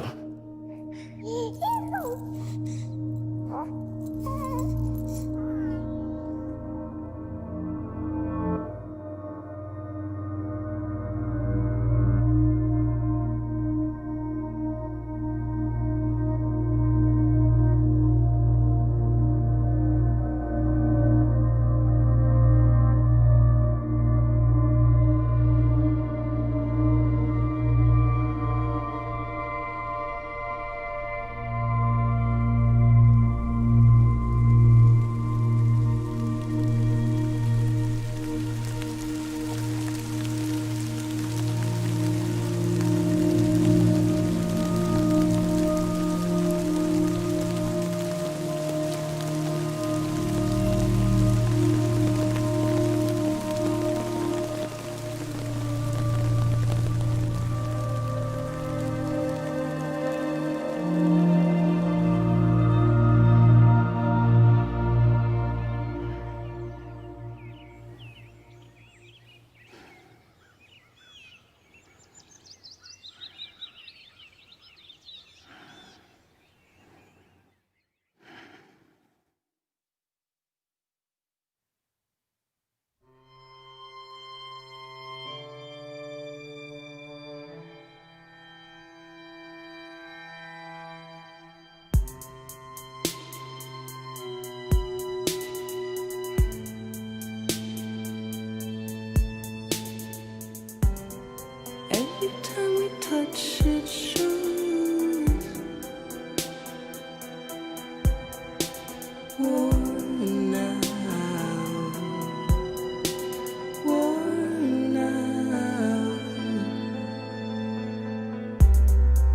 Every time we touch it shows worn out, worn out.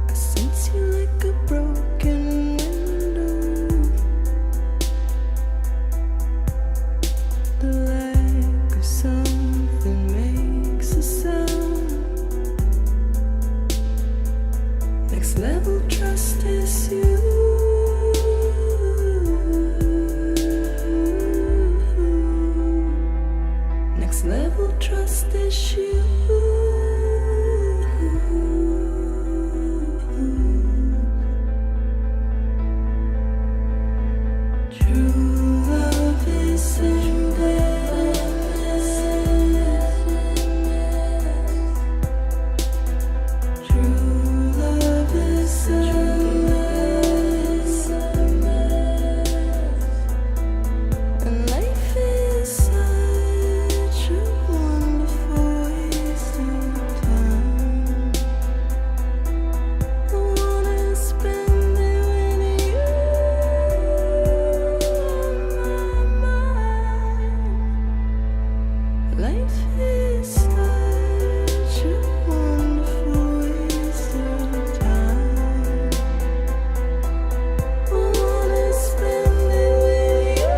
I sense you like a broken window, the lack of something makes a sound. Next level trust is you. Next level trust is you. True love is endless. True love is endless. And life is such a wonderful waste of Life is such a wonderful waste of time. I wanna spend it with you.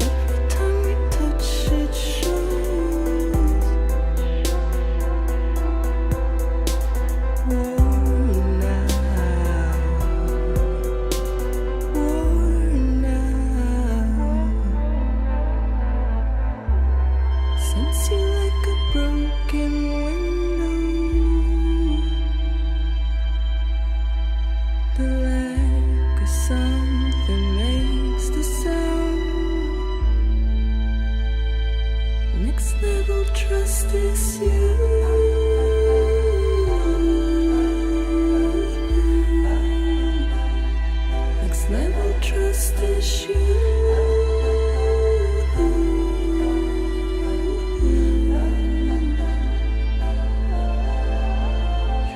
Every time we touch it shows. Worn out. Sense you like a broken window. The lack of something makes the sound. Next level trust is you. Next level trust is you.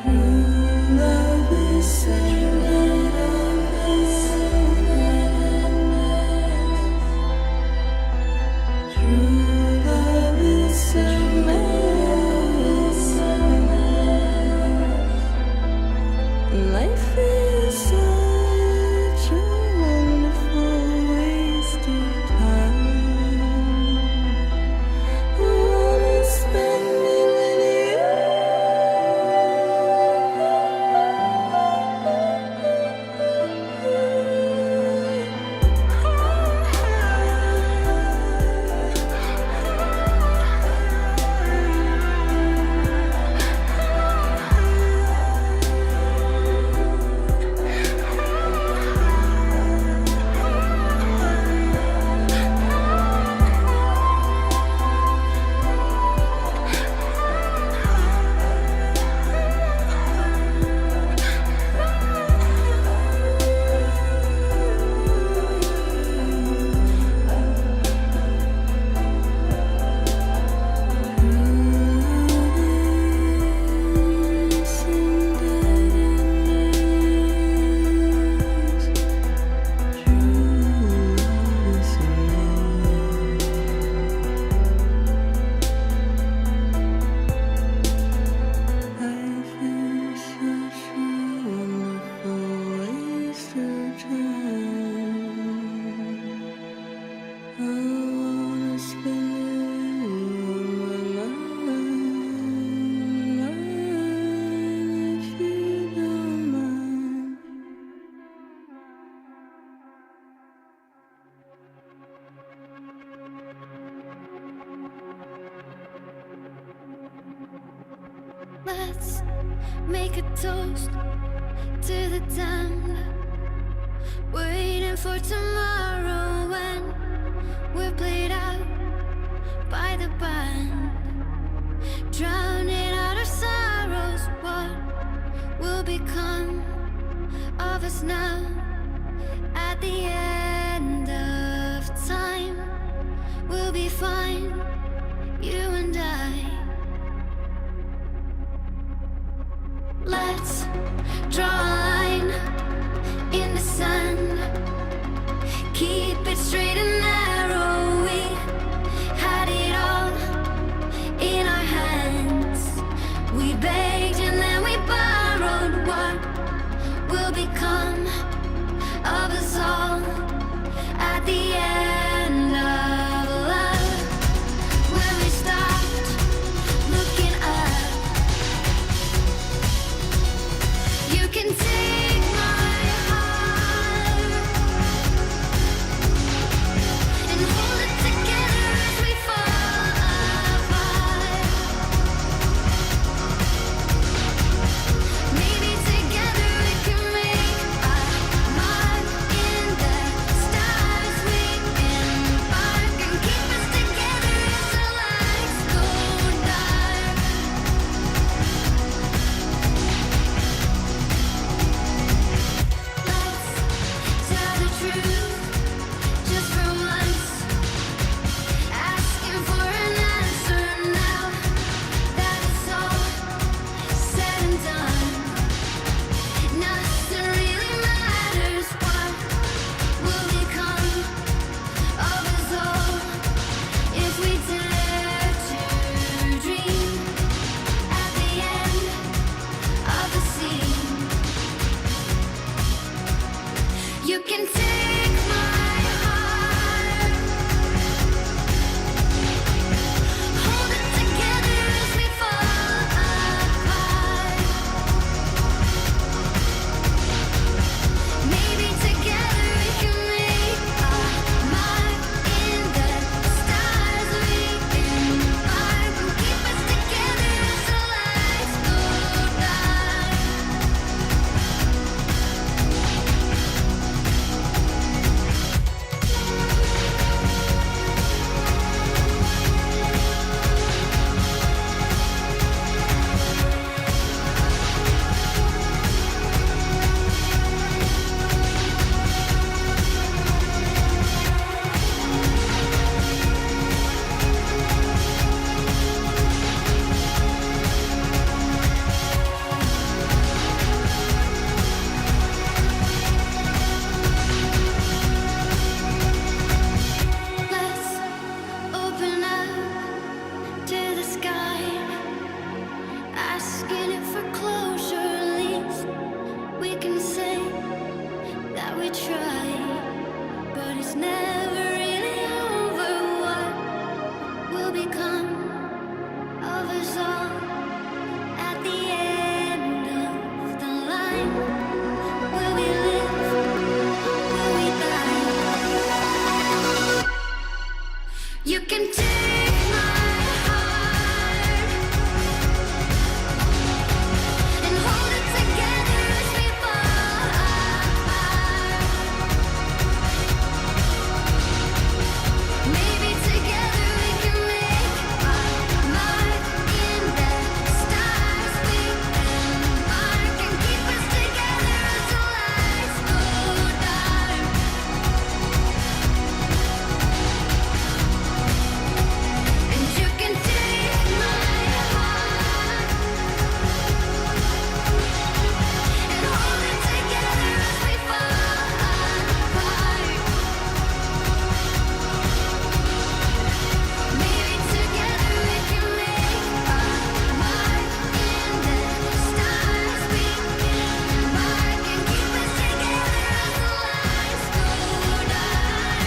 True love is True love is a mess. Life is such a wonderful waste of time. I wanna spend it with Let's make a toast to the damned, waiting for tomorrow when we're played out by the band, drowning out our sorrows. What will become of us now at the end of time? We'll be fine, you and I. Let's draw a line in the sand, keep it straight and narrow. We had it all in our hands. We begged and then we borrowed. What will become of us all at the end of love? When we stopped looking up, you can take my heart and hold it together as we fall apart. Maybe together we can make a mark in the stars. We You can take my heart, hold it together as we fall apart. Maybe together we can make a mark in the stars. We embark and keep us together as the lights go dark. Let's open up to the sky, asking it for closure. At least we can say that we tried, but it's never really over. What will become of us all at the end of the line? Will we live? Will we die? You can take my heart and hold it together as we fall apart. Maybe together we can make a mark in the stars. We embark and keep us together as the lights go dark. And you can take my heart and hold it together as we fall apart. Maybe together we can make a mark in the stars. We embark and keep us together as the lights go dark.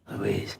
Louise.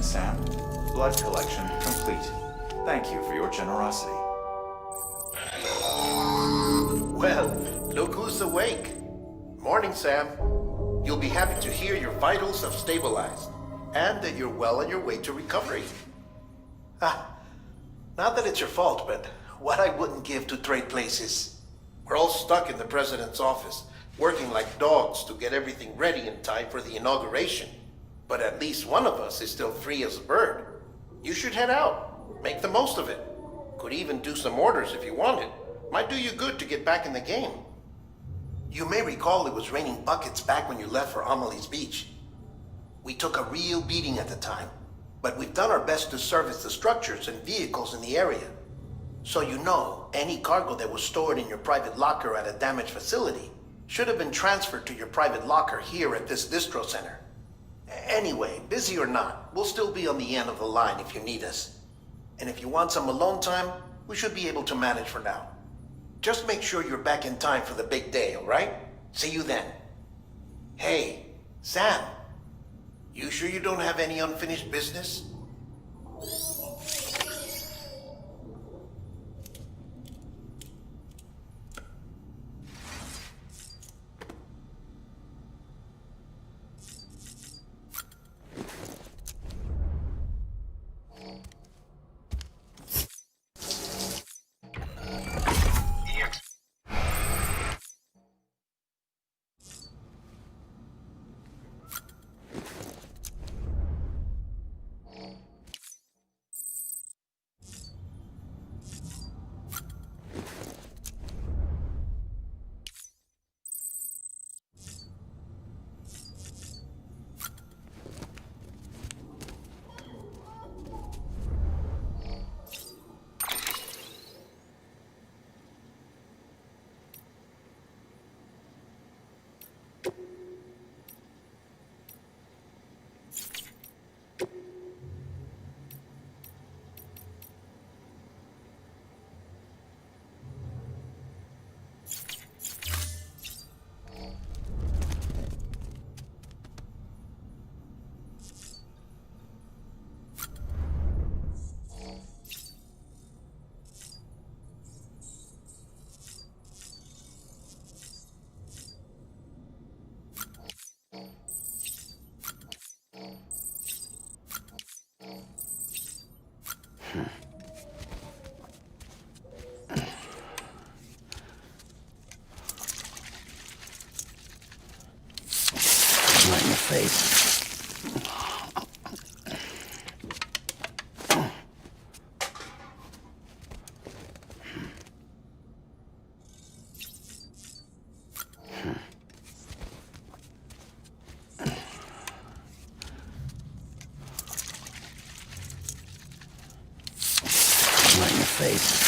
Sam. Blood collection complete. Thank you for your generosity. Well, look who's awake. Morning, Sam. You'll be happy to hear your vitals have stabilized, and that you're well on your way to recovery. Not that it's your fault, but what I wouldn't give to trade places. We're all stuck in the president's office, working like dogs to get everything ready in time for the inauguration. But at least one of us is still free as a bird. You should head out. Make the most of it. Could even do some orders if you wanted. Might do you good to get back in the game. You may recall it was raining buckets back when you left for Amelie's Beach. We took a real beating at the time, but we've done our best to service the structures and vehicles in the area. So you know, any cargo that was stored in your private locker at a damaged facility should have been transferred to your private locker here at this distro center. Anyway, busy or not, we'll still be on the end of the line if you need us. And if you want some alone time, we should be able to manage for now. Just make sure you're back in time for the big day, all right? See you then. Hey, Sam, you sure you don't have any unfinished business? Right in the face. Right in the face.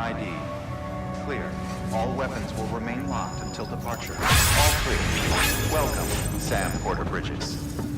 ID. Clear. All weapons will remain locked until departure. All clear. Welcome, Sam Porter Bridges.